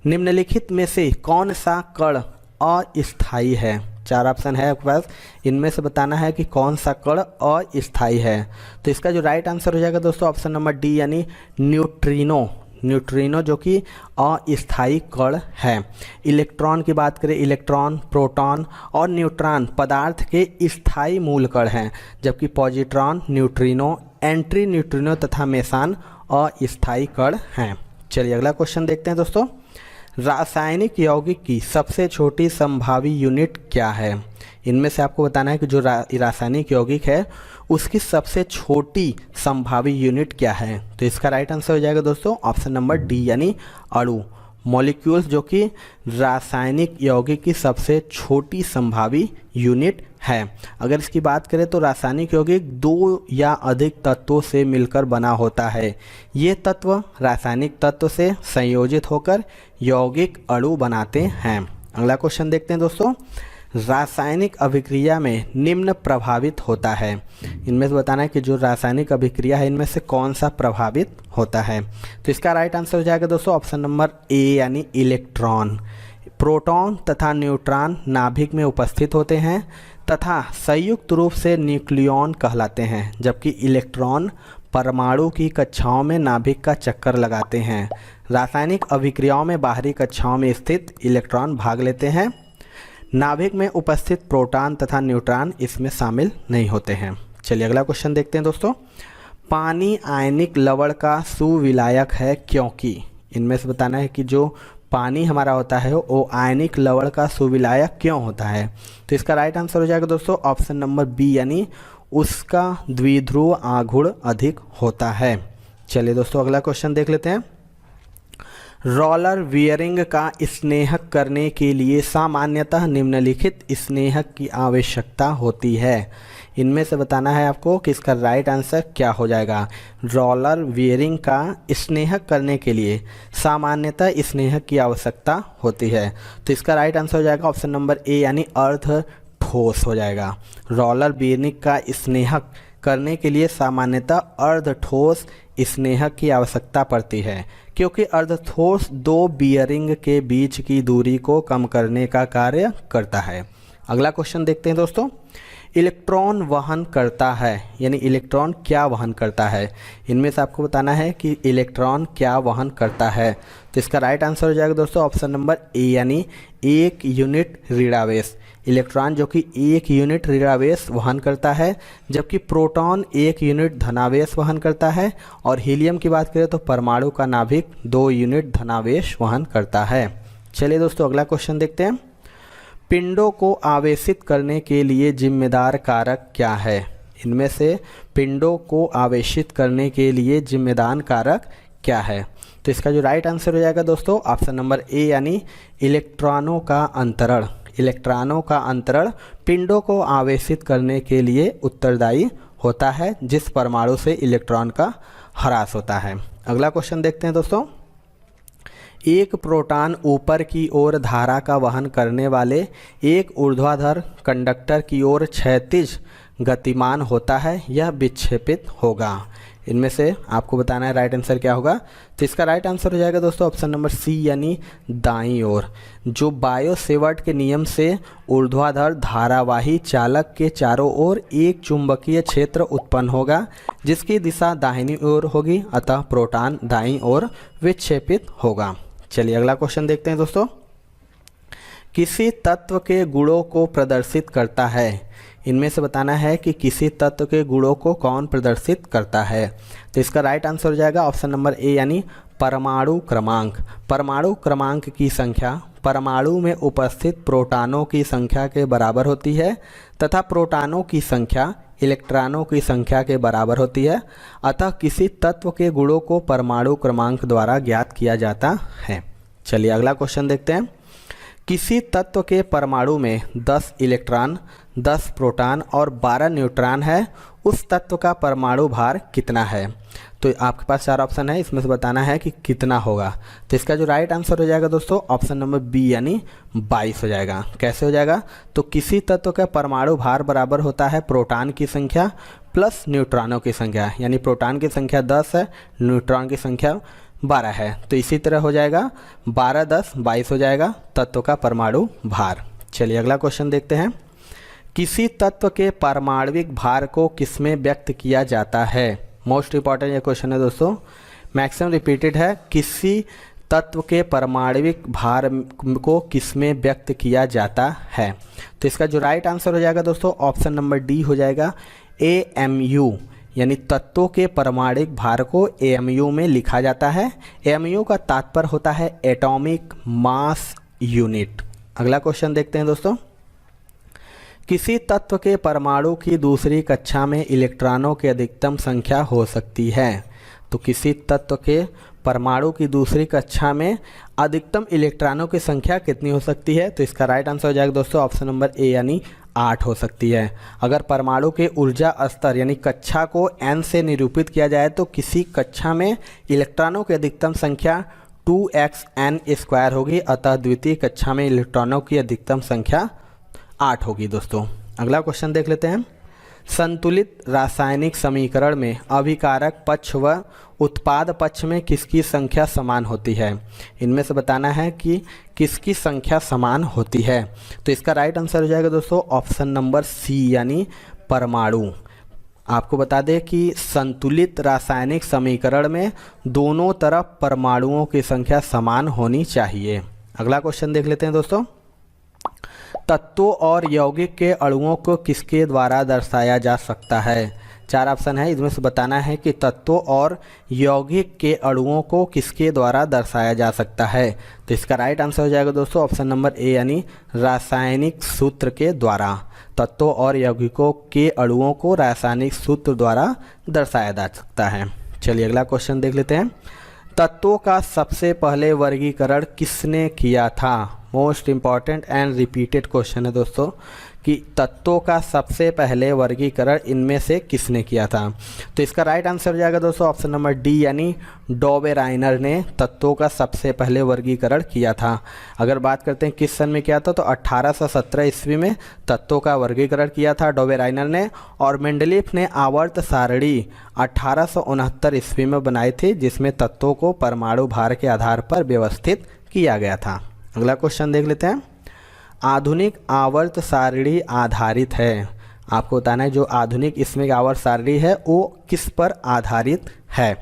निम्नलिखित में से कौन सा कण अस्थायी है? 4 ऑप्शन है आपके पास, इनमें से बताना है कि कौन सा कण अस्थायी है। तो इसका जो राइट आंसर हो जाएगा दोस्तों ऑप्शन नंबर डी, यानी न्यूट्रिनो। न्यूट्रिनो जो कि अस्थायी कण है। इलेक्ट्रॉन की बात करें, इलेक्ट्रॉन, प्रोटॉन और न्यूट्रॉन पदार्थ के स्थायी मूल कण हैं, जबकि पॉजिट्रॉन, न्यूट्रिनो, एंट्री न्यूट्रिनो तथा मेसान अस्थायी कण हैं। चलिए अगला क्वेश्चन देखते हैं दोस्तों। रासायनिक यौगिक की सबसे छोटी संभावी यूनिट क्या है? इनमें से आपको बताना है कि जो रासायनिक यौगिक है उसकी सबसे छोटी संभावी यूनिट क्या है। तो इसका राइट आंसर हो जाएगा दोस्तों ऑप्शन नंबर डी, यानी अणु। मॉलिक्यूल्स जो कि रासायनिक यौगिक की सबसे छोटी संभावी यूनिट है। अगर इसकी बात करें तो रासायनिक यौगिक दो या अधिक तत्वों से मिलकर बना होता है। ये तत्व रासायनिक तत्व से संयोजित होकर यौगिक अणु बनाते हैं। अगला क्वेश्चन देखते हैं दोस्तों, रासायनिक अभिक्रिया में निम्न प्रभावित होता है। इनमें से बताना है कि जो रासायनिक अभिक्रिया है इनमें से कौन सा प्रभावित होता है। तो इसका राइट आंसर हो जाएगा दोस्तों ऑप्शन नंबर ए यानी इलेक्ट्रॉन। प्रोटॉन तथा न्यूट्रॉन नाभिक में उपस्थित होते हैं तथा संयुक्त रूप से न्यूक्लियॉन कहलाते हैं, जबकि इलेक्ट्रॉन परमाणु की कक्षाओं में नाभिक का चक्कर लगाते हैं। रासायनिक अभिक्रियाओं में बाहरी कक्षाओं में स्थित इलेक्ट्रॉन भाग लेते हैं। नाभिक में उपस्थित प्रोटॉन तथा न्यूट्रॉन इसमें शामिल नहीं होते हैं। चलिए अगला क्वेश्चन देखते हैं दोस्तों, पानी आयनिक लवण का सुविलायक है क्योंकि। इनमें से बताना है कि जो पानी हमारा होता है वो आयनिक लवण का सुविलायक क्यों होता है। तो इसका राइट आंसर हो जाएगा दोस्तों ऑप्शन नंबर बी यानी उसका द्विध्रुव आघूर्ण अधिक होता है। चलिए दोस्तों अगला क्वेश्चन देख लेते हैं, रोलर बियरिंग का स्नेहक करने के लिए सामान्यतः निम्नलिखित स्नेहक की आवश्यकता होती है। इनमें से बताना है आपको कि इसका राइट आंसर क्या हो जाएगा। रोलर बियरिंग का स्नेहक करने के लिए सामान्यतः स्नेहक की आवश्यकता होती है। तो इसका राइट आंसर हो जाएगा ऑप्शन नंबर ए यानी अर्ध ठोस हो जाएगा। रोलर बियरिंग का स्नेहक करने के लिए सामान्यतः अर्ध ठोस स्नेहक की आवश्यकता पड़ती है, क्योंकि अर्ध ठोस दो बियरिंग के बीच की दूरी को कम करने का कार्य करता है। अगला क्वेश्चन देखते हैं दोस्तों, इलेक्ट्रॉन वहन करता है यानी इलेक्ट्रॉन क्या वहन करता है। इनमें से आपको बताना है कि इलेक्ट्रॉन क्या वहन करता है। तो इसका राइट आंसर हो जाएगा दोस्तों ऑप्शन नंबर ए यानी एक यूनिट ऋणावेश। इलेक्ट्रॉन जो कि एक यूनिट ऋणावेश वहन करता है, जबकि प्रोटॉन एक यूनिट धनावेश वहन करता है, और हीलियम की बात करें तो परमाणु का नाभिक 2 यूनिट धनावेश वहन करता है। चलिए दोस्तों अगला क्वेश्चन देखते हैं, पिंडों को आवेशित करने के लिए जिम्मेदार कारक क्या है। इनमें से पिंडों को आवेशित करने के लिए जिम्मेदार कारक क्या है। तो इसका जो राइट आंसर हो जाएगा दोस्तों ऑप्शन नंबर ए यानी इलेक्ट्रॉनों का अंतरण। इलेक्ट्रॉनों का अंतरण पिंडों को आवेशित करने के लिए उत्तरदायी होता है, जिस परमाणु से इलेक्ट्रॉन का ह्रास होता है। अगला क्वेश्चन देखते हैं दोस्तों, एक प्रोटॉन ऊपर की ओर धारा का वहन करने वाले एक ऊर्ध्वाधर कंडक्टर की ओर क्षैतिज गतिमान होता है, यह विक्षेपित होगा। इनमें से आपको बताना है राइट आंसर क्या होगा। तो इसका राइट आंसर हो जाएगा दोस्तों ऑप्शन नंबर सी यानी दाईं ओर। जो बायो सेवर्ट के नियम से ऊर्ध्वाधर धारावाही चालक के चारों ओर एक चुंबकीय क्षेत्र उत्पन्न होगा, जिसकी दिशा दाहिनी ओर होगी, अतः प्रोटॉन दाईं ओर विक्षेपित होगा। चलिए अगला क्वेश्चन देखते हैं दोस्तों, किसी तत्व के गुणों को प्रदर्शित करता है। इनमें से बताना है कि किसी तत्व के गुणों को कौन प्रदर्शित करता है। तो इसका राइट आंसर हो जाएगा ऑप्शन नंबर ए यानी परमाणु क्रमांक। परमाणु क्रमांक की संख्या परमाणु में उपस्थित प्रोटॉनों की संख्या के बराबर होती है तथा प्रोटॉनों की संख्या इलेक्ट्रॉनों की संख्या के बराबर होती है, अतः किसी तत्व के गुणों को परमाणु क्रमांक द्वारा ज्ञात किया जाता है। चलिए अगला क्वेश्चन देखते हैं, किसी तत्व के परमाणु में 10 इलेक्ट्रॉन, 10 प्रोटॉन और 12 न्यूट्रॉन है, उस तत्व का परमाणु भार कितना है। तो आपके पास 4 ऑप्शन है, इसमें से बताना है कि कितना होगा। तो इसका जो राइट आंसर हो जाएगा दोस्तों ऑप्शन नंबर बी यानी 22 हो जाएगा। कैसे हो जाएगा, तो किसी तत्व का परमाणु भार बराबर होता है प्रोटॉन की संख्या प्लस न्यूट्रॉनों की संख्या, यानी प्रोटॉन की संख्या 10 है, न्यूट्रॉन की संख्या 12 है, तो इसी तरह हो जाएगा 12 10 22 हो जाएगा तत्व का परमाणु भार। चलिए अगला क्वेश्चन देखते हैं, किसी तत्व के पारमाणविक भार को किसमें व्यक्त किया जाता है। मोस्ट इंपॉर्टेंट ये क्वेश्चन है दोस्तों, मैक्सिमम रिपीटेड है, किसी तत्व के परमाणविक भार को किसमें व्यक्त किया जाता है। तो इसका जो राइट आंसर हो जाएगा दोस्तों ऑप्शन नंबर डी हो जाएगा AMU, यानी तत्वों के परमाणविक भार को AMU में लिखा जाता है। AMU का तात्पर्य होता है एटॉमिक मास यूनिट। अगला क्वेश्चन देखते हैं दोस्तों, किसी तत्व के परमाणु की दूसरी कक्षा में इलेक्ट्रॉनों की अधिकतम संख्या हो सकती है। तो किसी तत्व के परमाणु की दूसरी कक्षा में अधिकतम इलेक्ट्रॉनों की संख्या कितनी हो सकती है? तो इसका राइट आंसर हो जाएगा दोस्तों ऑप्शन नंबर ए यानी 8 हो सकती है। अगर परमाणु के ऊर्जा स्तर यानी कक्षा को n से निरूपित किया जाए तो किसी कक्षा में इलेक्ट्रॉनों की अधिकतम संख्या 2xn² होगी, अतः द्वितीय कक्षा में इलेक्ट्रॉनों की अधिकतम संख्या 8 होगी दोस्तों। अगला क्वेश्चन देख लेते हैं। संतुलित रासायनिक समीकरण में अभिकारक पक्ष व उत्पाद पक्ष में किसकी संख्या समान होती है? इनमें से बताना है कि किसकी संख्या समान होती है। तो इसका राइट आंसर हो जाएगा दोस्तों ऑप्शन नंबर सी यानी परमाणु। आपको बता दें कि संतुलित रासायनिक समीकरण में दोनों तरफ परमाणुओं की संख्या समान होनी चाहिए। अगला क्वेश्चन देख लेते हैं दोस्तों। तत्वों और यौगिक के अणुओं को किसके द्वारा दर्शाया जा सकता है? 4 ऑप्शन है, इसमें से बताना है कि तत्वों और यौगिक के अणुओं को किसके द्वारा दर्शाया जा सकता है। तो इसका राइट आंसर हो जाएगा दोस्तों ऑप्शन नंबर ए यानी रासायनिक सूत्र के द्वारा। तत्वों और यौगिकों के अणुओं को रासायनिक सूत्र द्वारा दर्शाया जा सकता है। चलिए अगला क्वेश्चन देख लेते हैं। तत्वों का सबसे पहले वर्गीकरण किसने किया था? Most important and repeated question है दोस्तों कि तत्वों का सबसे पहले वर्गीकरण इनमें से किसने किया था? तो इसका राइट आंसर हो जाएगा दोस्तों ऑप्शन नंबर डी यानी डॉबेराइनर ने तत्वों का सबसे पहले वर्गीकरण किया था। अगर बात करते हैं किस सन में किया था तो 1817 ईस्वी में तत्वों का वर्गीकरण किया था डॉबेराइनर ने, और मेंडलीफ ने आवर्त सारणी 1869 ईस्वी में बनाई थी जिसमें तत्वों को परमाणु भार के आधार पर व्यवस्थित किया गया था। अगला क्वेश्चन देख लेते हैं। आधुनिक आवर्त सारणी आधारित है, आपको बताना है जो आधुनिक इसमें आवर्त सारणी है वो किस पर आधारित है?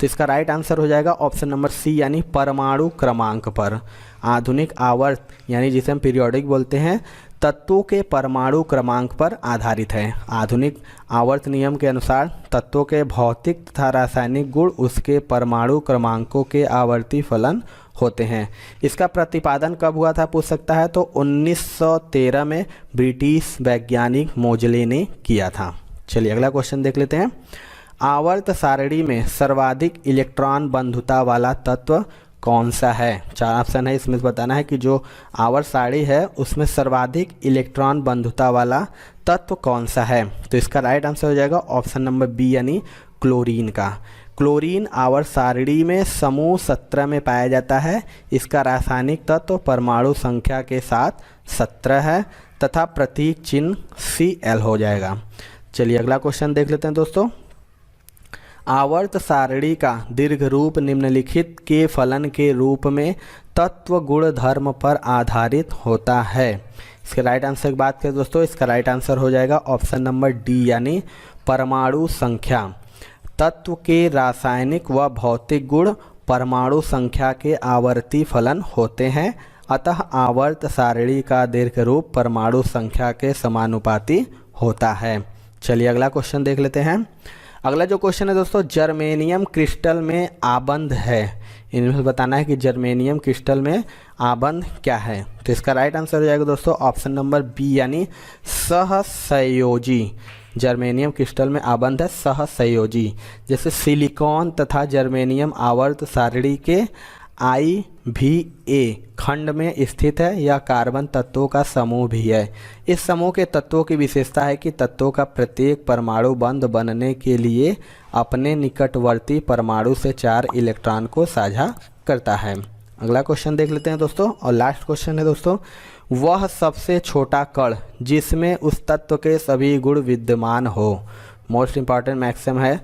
तो इसका राइट आंसर हो जाएगा ऑप्शन नंबर सी यानी परमाणु क्रमांक पर। आधुनिक आवर्त यानी जिसे हम पीरियोडिक बोलते हैं तत्वों के परमाणु क्रमांक पर आधारित है। आधुनिक आवर्त नियम के अनुसार तत्वों के भौतिक तथा रासायनिक गुण उसके परमाणु क्रमांकों के आवर्ती फलन होते हैं। इसका प्रतिपादन कब हुआ था पूछ सकता है, तो 1913 में ब्रिटिश वैज्ञानिक मोजले ने किया था। चलिए अगला क्वेश्चन देख लेते हैं। आवर्त सारणी में सर्वाधिक इलेक्ट्रॉन बंधुता वाला तत्व कौन सा है? 4 ऑप्शन है, इसमें बताना है कि जो आवर्त सारणी है उसमें सर्वाधिक इलेक्ट्रॉन बंधुता वाला तत्व कौन सा है? तो इसका राइट आंसर हो जाएगा ऑप्शन नंबर बी यानी क्लोरीन का। क्लोरीन आवर्त सारणी में समूह 17 में पाया जाता है। इसका रासायनिक तत्व परमाणु संख्या के साथ 17 है तथा प्रतीक चिन्ह Cl हो जाएगा। चलिए अगला क्वेश्चन देख लेते हैं दोस्तों। आवर्त सारणी का दीर्घ रूप निम्नलिखित के फलन के रूप में तत्व गुण धर्म पर आधारित होता है। इसके राइट आंसर की बात करें दोस्तों, इसका राइट आंसर हो जाएगा ऑप्शन नंबर डी यानी परमाणु संख्या। तत्व के रासायनिक व भौतिक गुण परमाणु संख्या के आवर्ती फलन होते हैं, अतः आवर्त सारणी का दीर्घ रूप परमाणु संख्या के समानुपाती होता है। चलिए अगला क्वेश्चन देख लेते हैं। अगला जो क्वेश्चन है दोस्तों, जर्मेनियम क्रिस्टल में आबंध है। इनमें बताना है कि जर्मेनियम क्रिस्टल में आबंध क्या है। तो इसका राइट आंसर हो जाएगा दोस्तों ऑप्शन नंबर बी यानी सहसंयोजी। जर्मेनियम क्रिस्टल में आबंध है सहसंयोजी। जैसे सिलिकॉन तथा जर्मेनियम आवर्त सारणी के IV खंड में स्थित है। यह कार्बन तत्वों का समूह भी है। इस समूह के तत्वों की विशेषता है कि तत्वों का प्रत्येक परमाणु बंध बनने के लिए अपने निकटवर्ती परमाणु से 4 इलेक्ट्रॉन को साझा करता है। अगला क्वेश्चन देख लेते हैं दोस्तों, और लास्ट क्वेश्चन है दोस्तों, वह सबसे छोटा कण जिसमें उस तत्व के सभी गुण विद्यमान हो। मोस्ट इम्पॉर्टेंट मैक्सिम है,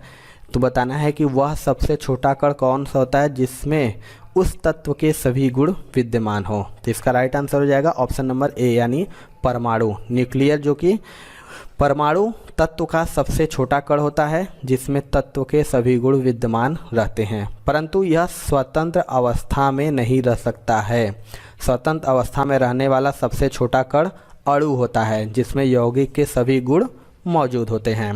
तो बताना है कि वह सबसे छोटा कण कौन सा होता है जिसमें उस तत्व के सभी गुण विद्यमान हो। तो इसका राइट आंसर हो जाएगा ऑप्शन नंबर ए यानी परमाणु। न्यूक्लियर जो कि परमाणु तत्व का सबसे छोटा कण होता है जिसमें तत्व के सभी गुण विद्यमान रहते हैं, परंतु यह स्वतंत्र अवस्था में नहीं रह सकता है। स्वतंत्र अवस्था में रहने वाला सबसे छोटा कण अणु होता है जिसमें यौगिक के सभी गुण मौजूद होते हैं।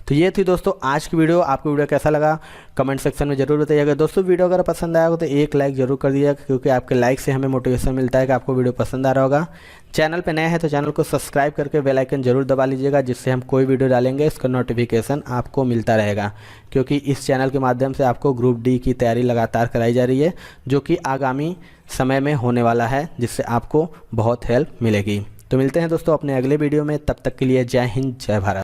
तो ये थी दोस्तों आज की वीडियो। आपको वीडियो कैसा लगा कमेंट सेक्शन में ज़रूर बताइएगा। दोस्तों वीडियो अगर पसंद आया हो तो एक लाइक ज़रूर कर दीजिएगा, क्योंकि आपके लाइक से हमें मोटिवेशन मिलता है कि आपको वीडियो पसंद आ रहा होगा। चैनल पे नए हैं तो चैनल को सब्सक्राइब करके बेल आइकन जरूर दबा लीजिएगा, जिससे हम कोई वीडियो डालेंगे इसका नोटिफिकेशन आपको मिलता रहेगा, क्योंकि इस चैनल के माध्यम से आपको ग्रुप डी की तैयारी लगातार कराई जा रही है, जो कि आगामी समय में होने वाला है, जिससे आपको बहुत हेल्प मिलेगी। तो मिलते हैं दोस्तों अपने अगले वीडियो में, तब तक के लिए जय हिंद जय भारत।